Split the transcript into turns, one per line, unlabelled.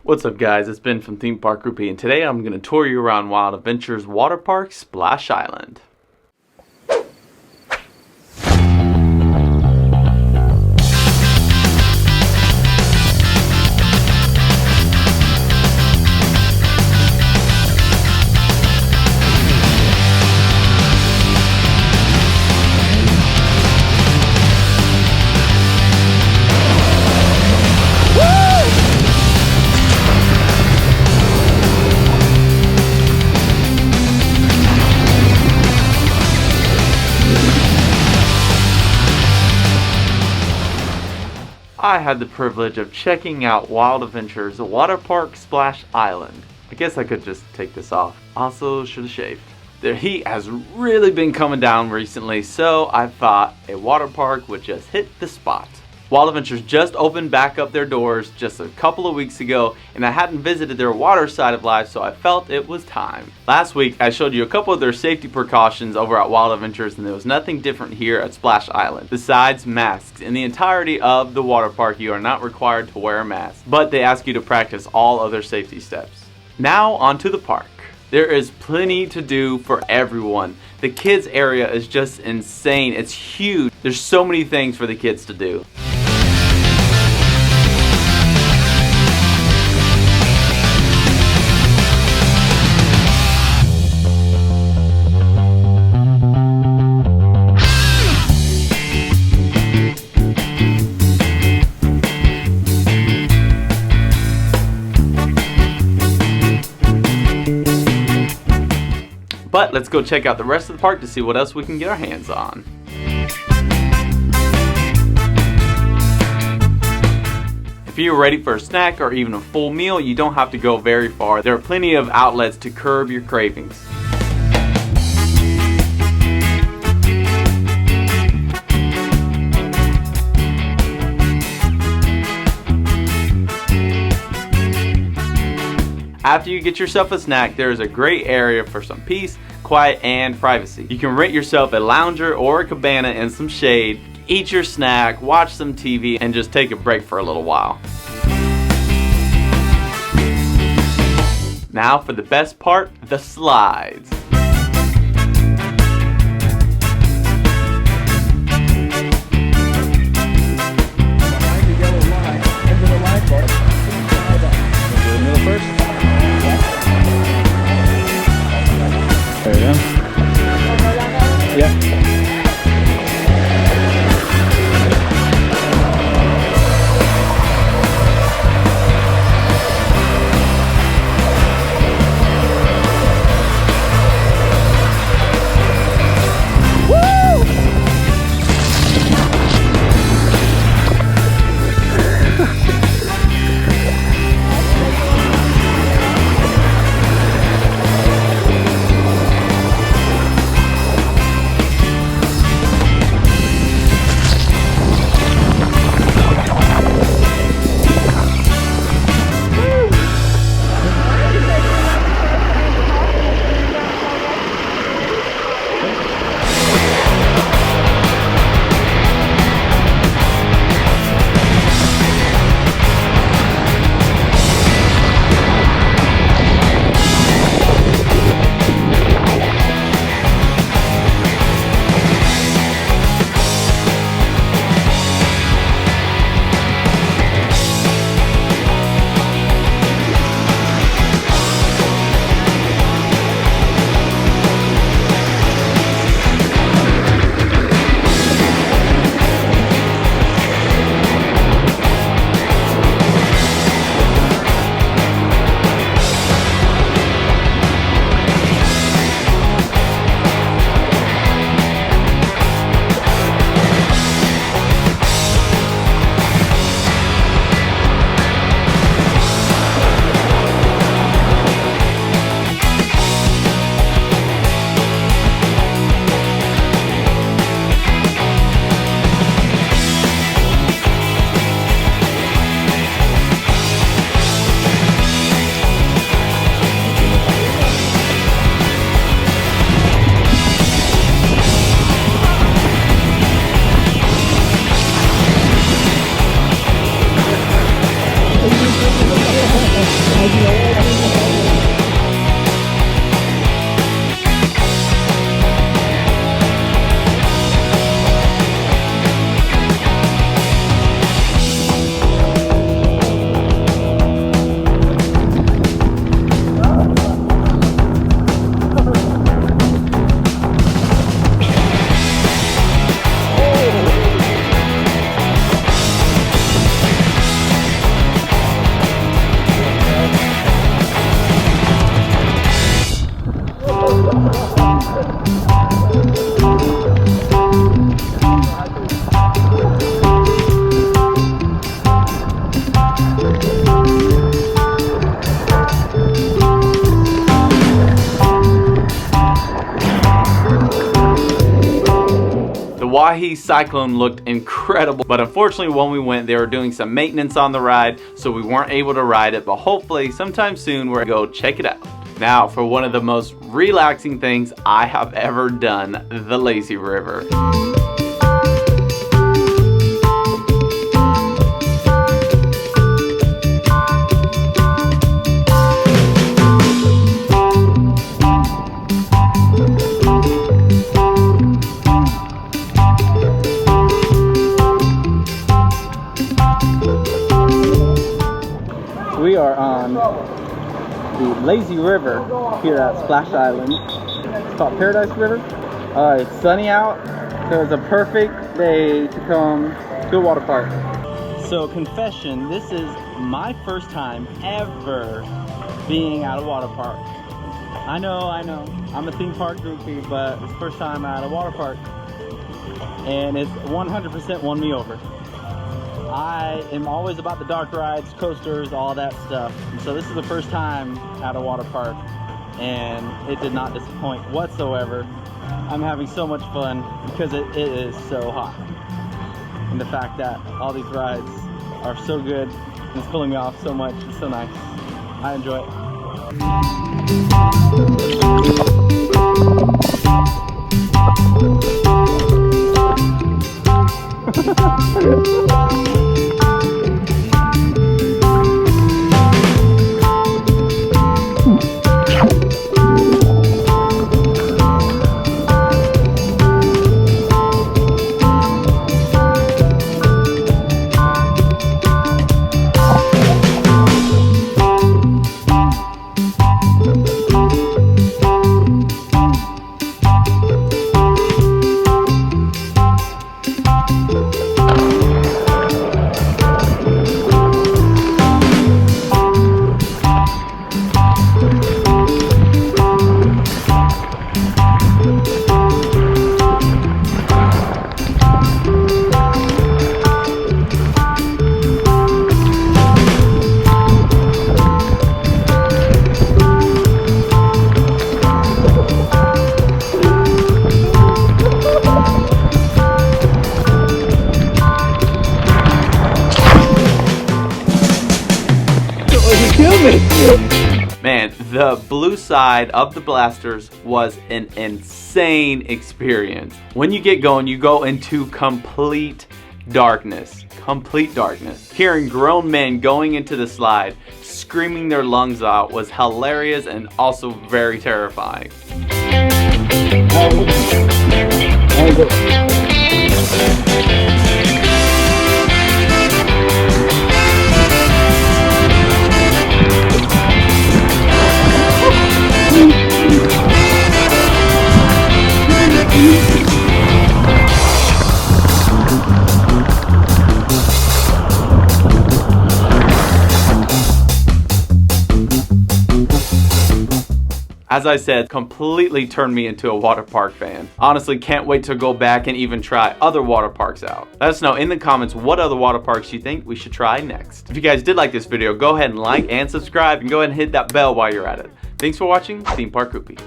What's up guys, it's Ben from Theme Park Groupie, and today I'm going to tour you around Wild Adventures Waterpark Splash Island. I had the privilege of checking out Wild Adventures Waterpark Splash Island. I guess I could just take this off. Also, should have shaved. The heat has really been coming down recently, so I thought a water park would just hit the spot. Wild Adventures just opened back up their doors just a couple of weeks ago, and I hadn't visited their water side of life, so I felt it was time. Last week I showed you a couple of their safety precautions over at Wild Adventures, and there was nothing different here at Splash Island. Besides masks, in the entirety of the water park you are not required to wear a mask, but they ask you to practice all other safety steps. Now onto the park. There is plenty to do for everyone. The kids area is just insane. It's huge. There's so many things for the kids to do. But let's go check out the rest of the park to see what else we can get our hands on. If you're ready for a snack or even a full meal, you don't have to go very far. There are plenty of outlets to curb your cravings. After you get yourself a snack, there is a great area for some peace, quiet, and privacy. You can rent yourself a lounger or a cabana in some shade, eat your snack, watch some TV, and just take a break for a little while. Now for the best part, the slides.
There you go. Yeah.
Wahi Cyclone looked incredible, but unfortunately when we went they were doing some maintenance on the ride, so we weren't able to ride it, but hopefully sometime soon we're gonna go check it out. Now for one of the most relaxing things I have ever done, the lazy river.
We are on the lazy river here at Splash Island. It's called Paradise River. It's sunny out, so it's a perfect day to come to a water park. So confession, this is my first time ever being at a water park. I know, I'm a theme park groupie, but it's the first time at a water park. And it's 100% won me over. I am always about the dark rides, coasters, all that stuff. And so this is the first time at a water park, and it did not disappoint whatsoever. I'm having so much fun because it is so hot. And the fact that all these rides are so good, and it's pulling me off so much, it's so nice. I enjoy it.
Man, the blue side of the blasters was an insane experience. When you get going, you go into complete darkness. Complete darkness. Hearing grown men going into the slide, screaming their lungs out was hilarious and also very terrifying. As I said, completely turned me into a water park fan. Honestly, can't wait to go back and even try other water parks out. Let us know in the comments what other water parks you think we should try next. If you guys did like this video, go ahead and like and subscribe, and go ahead and hit that bell while you're at it. Thanks for watching Theme Park Groupie.